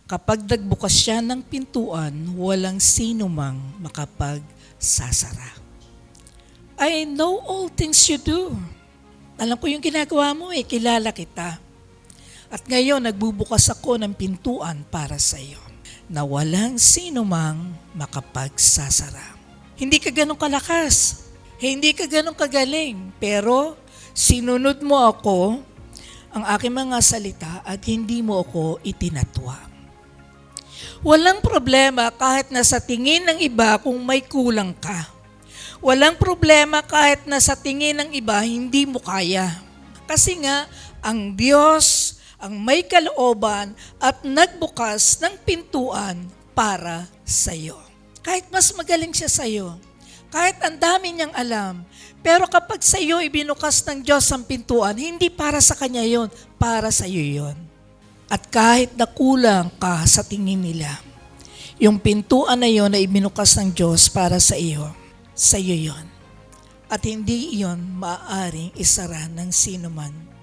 Kapag nagbukas siya ng pintuan, walang sino mang makapagsasara. I know all things you do. Alam ko yung ginagawa mo kilala kita. At ngayon, nagbubukas ako ng pintuan para sa iyo na walang sino mang makapagsasara. Hindi ka ganun kalakas, hindi ka ganun kagaling, pero sinunod mo ako, ang aking mga salita, at hindi mo ako itinatwa. Walang problema kahit na sa tingin ng iba kung may kulang ka. Walang problema kahit na sa tingin ng iba hindi mo kaya. Kasi nga, ang Diyos ang may kalooban at nagbukas ng pintuan para sa iyo. Kahit mas magaling siya sa iyo, kahit ang dami niyang alam, pero kapag sa iyo ibinukas ng Diyos ang pintuan, hindi para sa Kanya yon, para sa iyo yon. At kahit nakulang ka sa tingin nila, yung pintuan na yon na ibinukas ng Diyos para sa iyo yon. At hindi iyon maaaring isara ng sino man